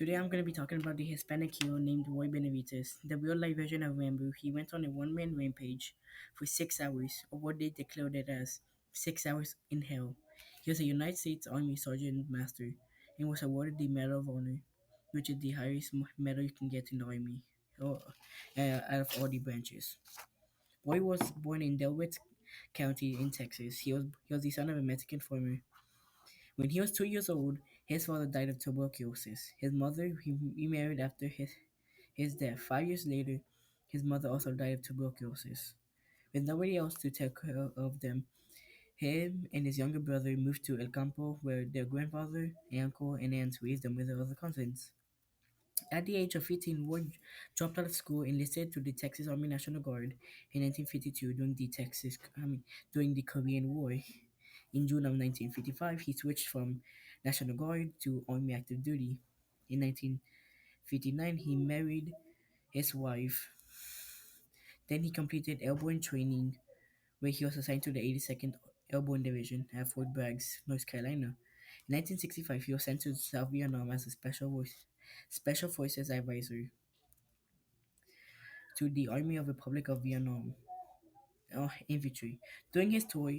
Today I'm going to be talking about the Hispanic hero named Roy Benavidez. The real life version of Rambo, he went on a one-man rampage for 6 hours, or what they declared it as 6 hours in hell. He was a United States Army Sergeant Master and was awarded the Medal of Honor, which is the highest medal you can get in the Army out of all the branches. Roy was born in Delaware County in Texas. He was the son of a Mexican farmer. When he was 2 years old, his father died of tuberculosis. His mother he remarried after his death. 5 years later, his mother also died of tuberculosis. With nobody else to take care of them, him and his younger brother moved to El Campo, where their grandfather, uncle, and aunts raised them with their other cousins. At the age of 15, Ward dropped out of school, enlisted to the Texas Army National Guard in 1952 during the Korean War. In June of 1955, he switched from National Guard to Army active duty. In 1959, he married his wife. Then he completed airborne training, where he was assigned to the 82nd Airborne Division at Fort Bragg, North Carolina. In 1965, he was sent to South Vietnam as a Special Forces advisor to the Army of Republic of Vietnam infantry. During his tour,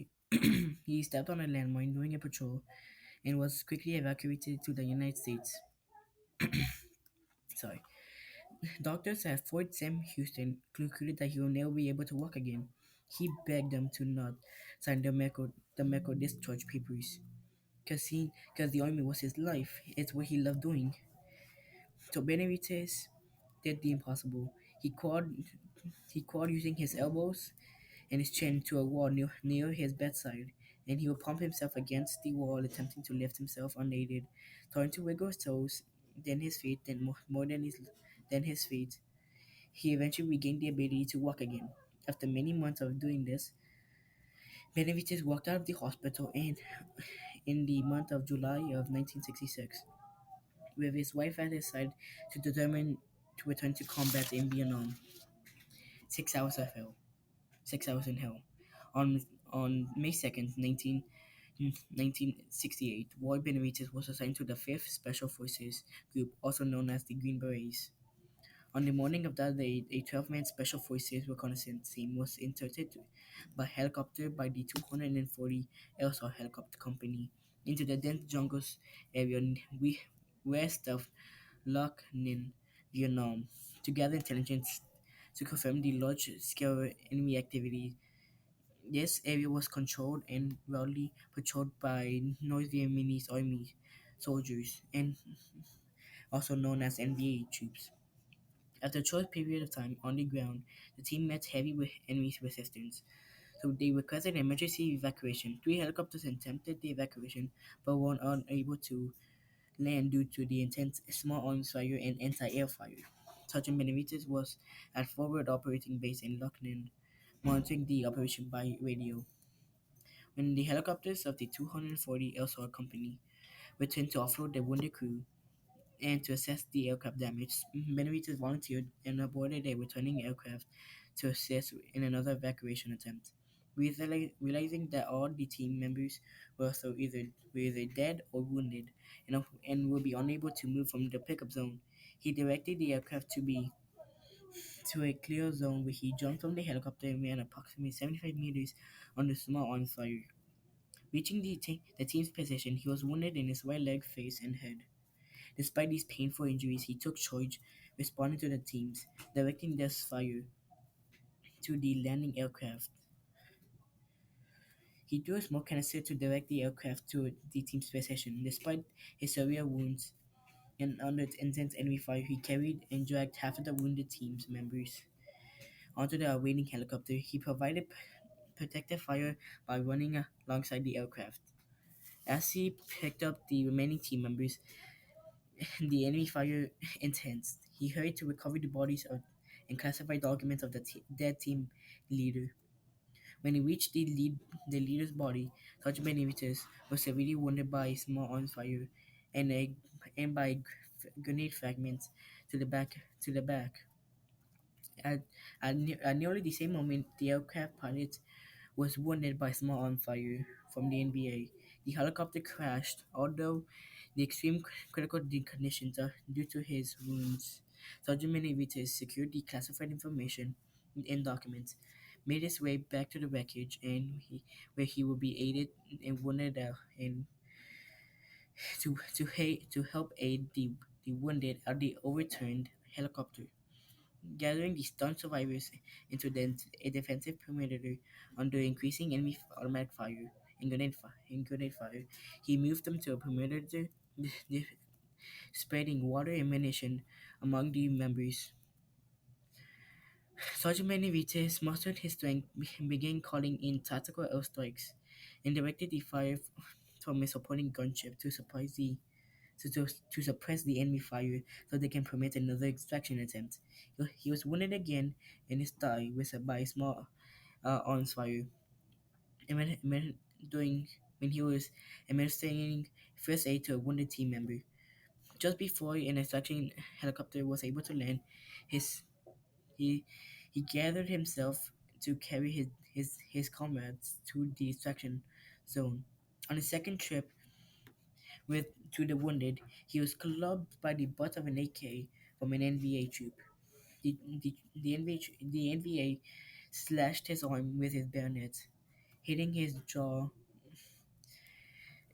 he stepped on a landmine during a patrol and was quickly evacuated to the United States. Sorry. Doctors at Fort Sam Houston concluded that he will never be able to walk again. He begged them to not sign the medical discharge papers, cause the army was his life. It's what he loved doing. So Benavides did the impossible. He crawled using his elbows and his chin to a wall near his bedside, and he would pump himself against the wall, attempting to lift himself unaided, trying to wiggle his toes, then his feet, then more than his feet. He eventually regained the ability to walk again. After many months of doing this, Benavides walked out of the hospital in the month of July of 1966, with his wife at his side to determine to return to combat in Vietnam. 6 hours of hell. 6 hours in hell. On on May 2nd, 1968, Roy Benavidez was assigned to the 5th Special Forces Group, also known as the Green Berets. On the morning of that day, a 12-man Special Forces reconnaissance team was inserted by helicopter by the 240 Elsa Helicopter Company into the dense jungles area west of Loc Ninh, Vietnam, to gather intelligence to confirm the large-scale enemy activity. This area was controlled and roughly patrolled by North Vietnamese Army soldiers, and also known as NVA troops. After a short period of time on the ground, the team met heavy enemy resistance, so they requested emergency evacuation. 3 helicopters attempted the evacuation, but were unable to land due to the intense small arms fire and anti-air fire. Sergeant Benavides was at forward operating base in Lucknow, monitoring the operation by radio. When the helicopters of the 240 LSR Company returned to offload the wounded crew and to assess the aircraft damage, Benavides volunteered and aborted a returning aircraft to assist in another evacuation attempt. Realizing that all the team members were either dead or wounded and would be unable to move from the pickup zone, he directed the aircraft to a clear zone where he jumped from the helicopter and ran approximately 75 meters under small arms fire. Reaching the team's position, he was wounded in his right leg, face, and head. Despite these painful injuries, he took charge, responding to the teams, directing their fire to the landing aircraft. He threw a smoke canister to direct the aircraft to the team's position. Despite his severe wounds and under intense enemy fire, he carried and dragged half of the wounded team's members onto the awaiting helicopter. He provided protective fire by running alongside the aircraft. As he picked up the remaining team members, the enemy fire intense. He hurried to recover the bodies and classify documents of the dead team leader. When he reached the leader's body, Sergeant Benavides was severely wounded by a small arms fire and by grenade fragments to the back. At nearly the same moment, the aircraft pilot was wounded by small arms fire from the NBA, The helicopter crashed, although the critical conditions are due to his wounds. Sergeant Benavidez secured the classified information and documents, made his way back to the wreckage, where he would be aided and wounded and to help aid the wounded at the overturned helicopter. Gathering the stunned survivors into a defensive perimeter under increasing enemy automatic fire and grenade fire, he moved them to a perimeter, spreading water and ammunition among the members. Sergeant Benavides mustered his strength and began calling in tactical airstrikes and directed the fire from a supporting gunship to suppress the enemy fire so they can permit another extraction attempt. He was wounded again in his thigh by a small arms fire. And doing when he was administering first aid to a wounded team member. Just before an extraction helicopter was able to land, his he he gathered himself to carry his comrades to the extraction zone. On his second trip with to the wounded, he was clubbed by the butt of an AK from an NVA troop. The NVA slashed his arm with his bayonet, hitting his jaw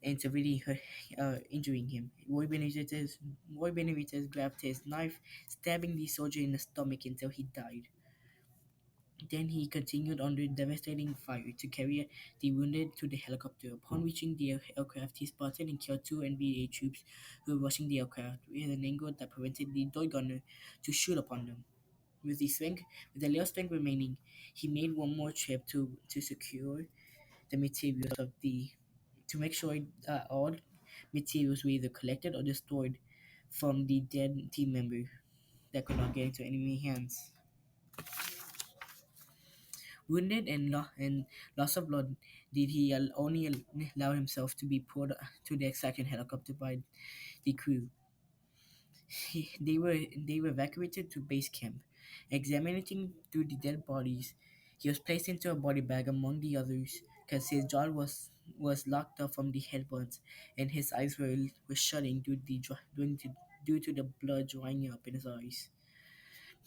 and severely injuring him. Roy Benavidez grabbed his knife, stabbing the soldier in the stomach until he died. Then he continued under devastating fire to carry the wounded to the helicopter. Upon reaching the aircraft, he spotted and killed two NVA troops who were rushing the aircraft with an angle that prevented the toy gunner to shoot upon them. With the little strength remaining, he made one more trip to secure the materials of the to make sure that all materials were either collected or destroyed from the dead team member that could not get into enemy hands. Wounded and loss of blood, did he only allow himself to be pulled to the extraction helicopter by the crew. They were evacuated to base camp. Examining through the dead bodies, he was placed into a body bag among the others because his jaw was locked up from the headbutts and his eyes were shutting due to the blood drying up in his eyes.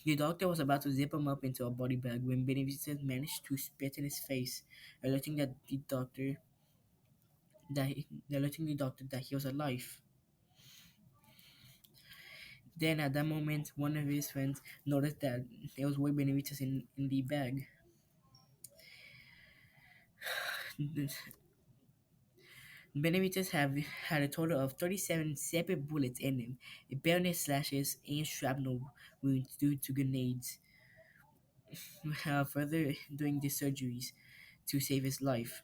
The doctor was about to zip him up into a body bag when Benavides managed to spit in his face, alerting alerting the doctor that he was alive. Then, at that moment, one of his friends noticed that there was Roy Benavidez in the bag. Benavidez had a total of 37 separate bullets in him, bayonet slashes, and shrapnel wounds due to grenades. Further doing the surgeries to save his life.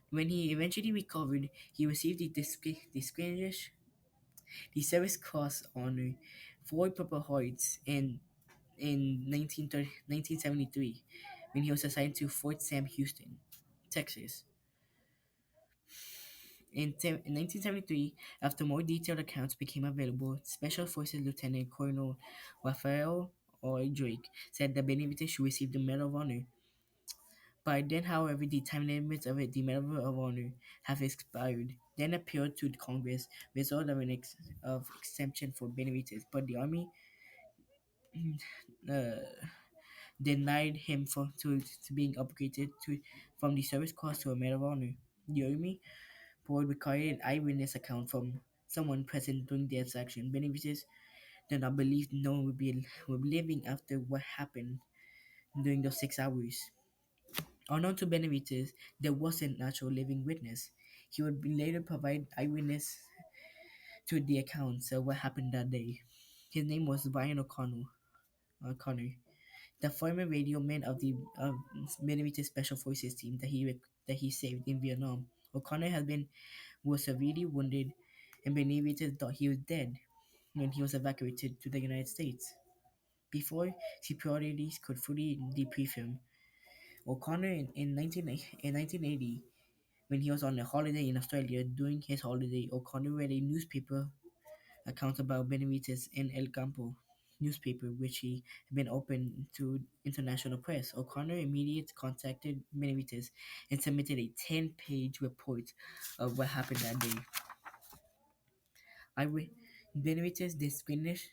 When he eventually recovered, he received the Service Cross honor, 4 Purple Hearts, in 1973 when he was assigned to Fort Sam Houston, Texas. In 1973, after more detailed accounts became available, Special Forces Lieutenant Colonel Raphael O. Drake said that Benavides should receive the Medal of Honor. By then, however, the time limits of the Medal of Honor have expired. Then appealed to Congress, result of of exemption for Benavides, but the Army uh, denied him to being upgraded from the Service Cross to a Medal of Honor. The Army board required an eyewitness account from someone present during the transaction. Benavides did not believe no one would be living after what happened during those 6 hours. Unknown to Benavides, there was an actual living witness. He would later provide eyewitness to the accounts of what happened that day. His name was Brian O'Connor, the former radio man of Benavides Special Forces team that he saved in Vietnam. O'Connor was severely wounded, and Benavides thought he was dead when he was evacuated to the United States. Before superiorities could fully debrief him, O'Connor in 1980, when he was on a holiday in Australia, during his holiday, O'Connor read a newspaper account about Benavides in El Campo. newspaper, which he had been open to international press. O'Connor immediately contacted Benavides and submitted a 10-page report of what happened that day. I re- Benavides' Distinguished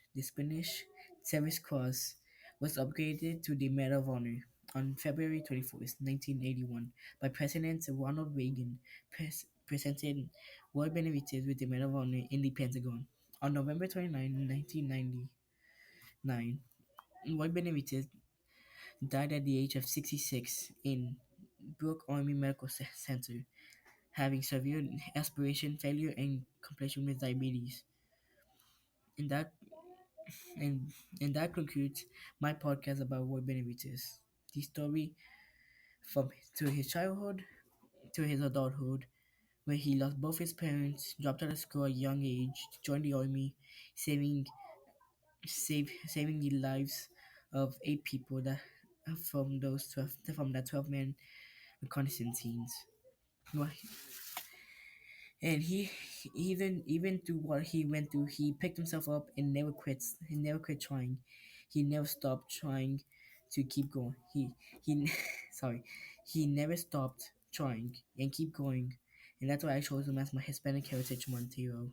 Service Cross was upgraded to the Medal of Honor on February 21st, 1981, by President Ronald Reagan, presented Roy Benavidez with the Medal of Honor in the Pentagon. On November 29, 1999, Roy Benavidez died at the age of 66 in Brooke Army Medical Center, having severe aspiration failure and complications with diabetes. And that and and that concludes my podcast about Roy Benavidez. The story from to his childhood to his adulthood, where he lost both his parents, dropped out of school at a young age, joined the army, saving saving the lives of 8 people that from that 12-man reconnaissance teams. Well, and even through what he went through, he picked himself up and never quits. He never quit trying. He never stopped trying to keep going. He sorry, he never stopped trying and keep going. And that's why I chose him as my Hispanic Heritage Month hero.